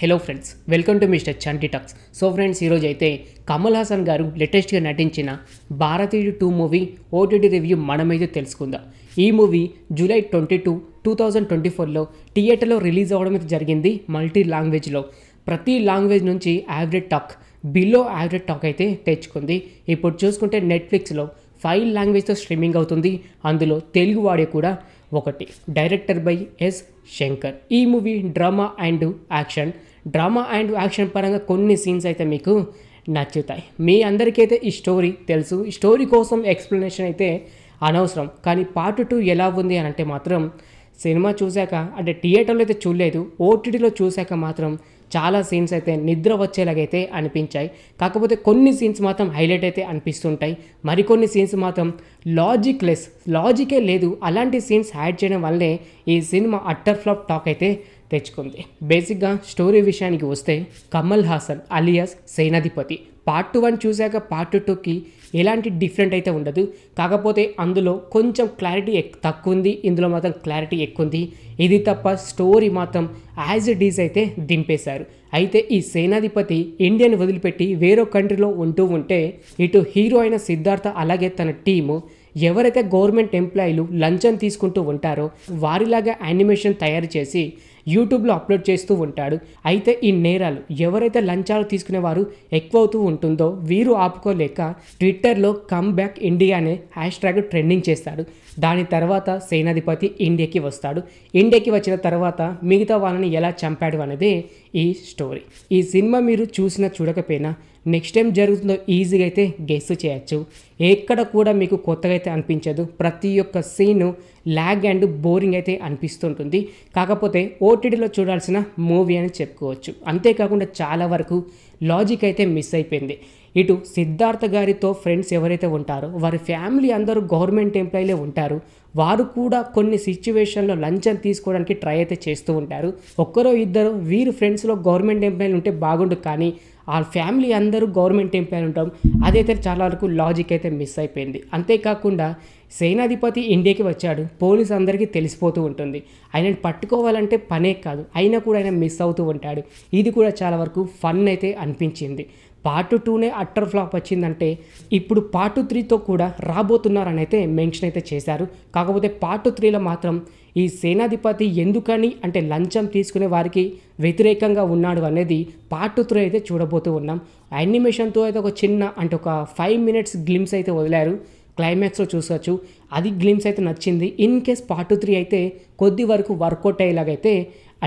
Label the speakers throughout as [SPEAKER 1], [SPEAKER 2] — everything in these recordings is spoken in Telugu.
[SPEAKER 1] Hello friends, welcome to mister Chanti talks. So friends, ఈరోజు అయితే కమల్ హాసన్ గారు లేటెస్ట్గా నటించిన భారతీయుడు 2 మూవీ ఓటీటీ రివ్యూ మనమైతే తెలుసుకుందాం. ఈ మూవీ జూలై 22, 2024లో థియేటర్లో రిలీజ్ అవ్వడం అయితే జరిగింది. మల్టీ లాంగ్వేజ్లో ప్రతి లాంగ్వేజ్ నుంచి average talk, below average talk అయితే తెచ్చుకుంది. ఇప్పుడు చూసుకుంటే నెట్ఫ్లిక్స్లో 5 లాంగ్వేజ్తో స్ట్రీమింగ్ అవుతుంది. అందులో తెలుగు వాడే కూడా ఒకటి. Director by S Shankar. ఈ మూవీ డ్రామా అండ్ యాక్షన్ పరంగా కొన్ని సీన్స్ అయితే మీకు నచ్చుతాయి. మీ అందరికైతే ఈ స్టోరీ తెలుసు. ఈ స్టోరీ కోసం ఎక్స్ప్లెనేషన్ అయితే అనవసరం. కానీ పార్ట్ 2 ఎలా ఉంది అని అంటే మాత్రం సినిమా చూశాక, అంటే థియేటర్లో అయితే చూడలేదు, ఓటీటీలో చూశాక మాత్రం చాలా సీన్స్ అయితే నిద్ర వచ్చేలాగైతే అనిపించాయి. కాకపోతే కొన్ని సీన్స్ మాత్రం హైలైట్ అయితే అనిపిస్తుంటాయి. మరికొన్ని సీన్స్ మాత్రం లాజికే లేదు. అలాంటి సీన్స్ యాడ్ చేయడం వల్లే ఈ సినిమా అట్టర్ ఫ్లాప్ టాక్ అయితే తెచ్చుకుంది. బేసిక్గా స్టోరీ విషయానికి వస్తే, కమల్ హాసన్ అలియాస్ సేనాధిపతి పార్ట్ 1 చూశాక పార్ట్ 2కి ఎలాంటి డిఫరెంట్ అయితే ఉండదు. కాకపోతే అందులో కొంచెం క్లారిటీ తక్కువ ఉంది, ఇందులో మాత్రం క్లారిటీ ఎక్కువ ఉంది. ఇది తప్ప స్టోరీ మాత్రం యాజ్ ఇట్ ఈజ్ అయితే దింపేశారు. అయితే ఈ సేనాధిపతి ఇండియాని వదిలిపెట్టి వేరే కంట్రీలో ఉంటే ఇటు హీరో అయిన సిద్ధార్థ అలాగే తన టీము ఎవరైతే గవర్నమెంట్ ఎంప్లాయీలు లంచం తీసుకుంటూ ఉంటారో వారిలాగా యానిమేషన్ తయారు చేసి యూట్యూబ్లో అప్లోడ్ చేస్తూ ఉంటాడు. అయితే ఈ నేరాలు ఎవరైతే లంచాలు తీసుకునేవారు ఎక్కువ అవుతూ ఉంటుందో వీరు ఆపుకోలేక ట్విట్టర్లో కమ్ బ్యాక్ ఇండియా అనే హ్యాష్ట్యాగ్ ట్రెండింగ్ చేస్తాడు. దాని తర్వాత సేనాధిపతి ఇండియాకి వస్తాడు. ఇండియాకి వచ్చిన తర్వాత మిగతా వాళ్ళని ఎలా చంపాడు అనేది ఈ స్టోరీ. ఈ సినిమా మీరు చూడకపోయినా నెక్స్ట్ టైం జరుగుతుందో ఈజీగా అయితే గెస్ చేయొచ్చు. ఎక్కడ కూడా మీకు కొత్తగా అయితే అనిపించదు. ప్రతి ఒక్క సీను ల్యాగ్ అండ్ బోరింగ్ అయితే అనిపిస్తుంటుంది. కాకపోతే ఓటీటీలో చూడాల్సిన మూవీ అని చెప్పుకోవచ్చు. అంతేకాకుండా చాలా వరకు లాజిక్ అయితే మిస్ అయిపోయింది. ఇటు సిద్ధార్థ గారితో ఫ్రెండ్స్ ఎవరైతే ఉంటారో వారి ఫ్యామిలీ అందరూ గవర్నమెంట్ ఎంప్లాయీలే ఉంటారు. వారు కూడా కొన్ని సిచ్యువేషన్లో లంచం తీసుకోవడానికి ట్రై అయితే చేస్తూ ఉంటారు. ఒక్కరో ఇద్దరు వీరు ఫ్రెండ్స్లో గవర్నమెంట్ ఎంప్లాయీలు ఉంటే బాగుండు, కానీ ఆ ఫ్యామిలీ అందరూ గవర్నమెంట్ ఎంప్లాయీలు ఉంటాం. అదైతే చాలా వరకు లాజిక్ అయితే మిస్ అయిపోయింది. అంతేకాకుండా సేనాధిపతి ఇండియాకి వచ్చాడు, పోలీస్ అందరికీ తెలిసిపోతూ ఉంటుంది. ఆయనను పట్టుకోవాలంటే పనే కాదు, అయినా కూడా ఆయన మిస్ అవుతూ ఉంటాడు. ఇది కూడా చాలా వరకు ఫన్ అయితే అనిపించింది. పార్ట్ 2నే అట్టర్ ఫ్లాప్ వచ్చిందంటే ఇప్పుడు పార్ట్ 3తో కూడా రాబోతున్నారని అయితే మెన్షన్ అయితే చేశారు. కాకపోతే పార్ట్ 3లో మాత్రం ఈ సేనాధిపతి ఎందుకని అంటే లంచం తీసుకునే వారికి వ్యతిరేకంగా ఉన్నాడు అనేది పార్ట్ 3 అయితే చూడబోతూ ఉన్నాం. యానిమేషన్తో అయితే ఒక చిన్న అంటే ఒక 5 minutes గ్లిమ్స్ అయితే వదిలారు. క్లైమాక్స్లో చూసొచ్చు, అది గ్లిమ్స్ అయితే నచ్చింది. ఇన్ కేస్ పార్ట్ 3 అయితే కొద్ది వరకు వర్కౌట్ అయ్యేలాగైతే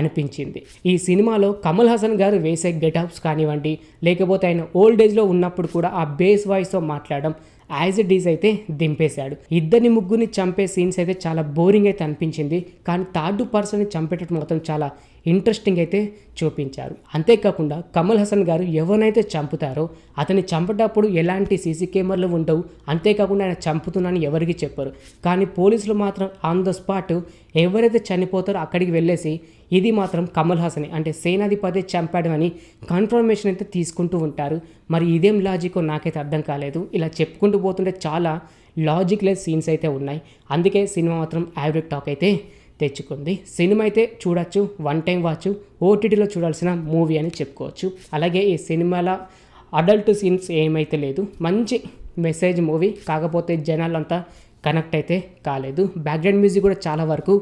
[SPEAKER 1] అనిపించింది. ఈ సినిమాలో కమల్ హాసన్ గారు వేసే గెటప్స్ కానివ్వండి, లేకపోతే ఆయన ఓల్డ్ ఏజ్లో ఉన్నప్పుడు కూడా ఆ బేస్ వాయిస్తో మాట్లాడడం యాజ్ ఇట్ ఈజ్ అయితే దింపేశాడు. ఇద్దరిని ముగ్గురిని చంపే సీన్స్ అయితే చాలా బోరింగ్ అయితే అనిపించింది. కానీ థర్డ్ పర్సన్ని చంపేటట్టు మాత్రం చాలా ఇంట్రెస్టింగ్ అయితే చూపించారు. అంతేకాకుండా కమల్ హాసన్ గారు ఎవరినైతే చంపుతారో అతన్ని చంపేటప్పుడు ఎలాంటి సీసీ కెమెరాలు ఉండవు. అంతేకాకుండా ఆయన చంపుతున్నానని ఎవరికి చెప్పరు. కానీ పోలీసులు మాత్రం ఆన్ ద స్పాట్ ఎవరైతే చనిపోతారో అక్కడికి వెళ్ళేసి ఇది మాత్రం కమల్ హాసనే అంటే సేనాధిపతి చంపాడు అని కన్ఫర్మేషన్ అయితే తీసుకుంటూ ఉంటారు. మరి ఇదేం లాజికో నాకైతే అర్థం కాలేదు. ఇలా చెప్పుకుంటూ పోతుంటే చాలా లాజిక్ లెస్ సీన్స్ అయితే ఉన్నాయి. అందుకే సినిమా మాత్రం యావరేజ్ టాక్ అయితే తెచ్చుకుంది. సినిమా అయితే చూడొచ్చు, వన్ టైం వాచ్, ఓటీటీలో చూడాల్సిన మూవీ అని చెప్పుకోవచ్చు. అలాగే ఈ సినిమాలో అడల్ట్ సీన్స్ ఏమైతే లేదు, మంచి మెసేజ్ మూవీ. కాకపోతే జనాలంతా కనెక్ట్ అయితే కాలేదు. బ్యాక్గ్రౌండ్ మ్యూజిక్ కూడా చాలా వరకు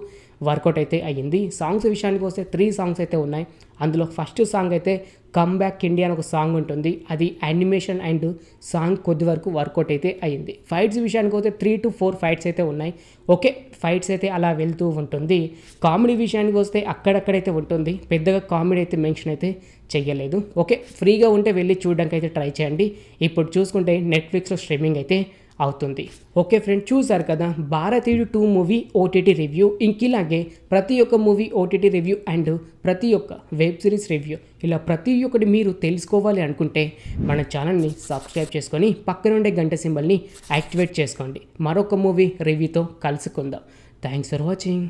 [SPEAKER 1] వర్కౌట్ అయితే అయ్యింది. సాంగ్స్ విషయానికి వస్తే 3 సాంగ్స్ అయితే ఉన్నాయి. అందులో ఫస్ట్ సాంగ్ అయితే కమ్ బ్యాక్ ఇండియా అని ఒక సాంగ్ ఉంటుంది. అది యానిమేషన్ అండ్ సాంగ్ కొద్ది వరకు వర్కౌట్ అయితే అయ్యింది. ఫైట్స్ విషయానికి వస్తే 3 to 4 ఫైట్స్ అయితే ఉన్నాయి. ఓకే, ఫైట్స్ అయితే అలా వెళ్తూ ఉంటుంది. కామెడీ విషయానికి వస్తే అక్కడక్కడైతే ఉంటుంది. పెద్దగా కామెడీ అయితే మెన్షన్ అయితే చెయ్యలేదు. ఓకే, ఫ్రీగా ఉంటే వెళ్ళి చూడడానికి అయితే ట్రై చేయండి. ఇప్పుడు చూసుకుంటే నెట్ఫ్లిక్స్లో స్ట్రీమింగ్ అయితే అవుతుంది. ఓకే ఫ్రెండ్, చూసారు కదా భారతీయుడు 2 మూవీ ఓటీటీ రివ్యూ. ఇంకిలాగే ప్రతి ఒక్క మూవీ ఓటీటీ రివ్యూ అండ్ ప్రతి ఒక్క వెబ్ సిరీస్ రివ్యూ ఇలా ప్రతి ఒక్కటి మీరు తెలుసుకోవాలి అనుకుంటే మన ఛానల్ని సబ్స్క్రైబ్ చేసుకొని పక్కనుండే గంట సింబల్ని యాక్టివేట్ చేసుకోండి. మరొక మూవీ రివ్యూతో కలుసుకుందాం. Thanks for watching.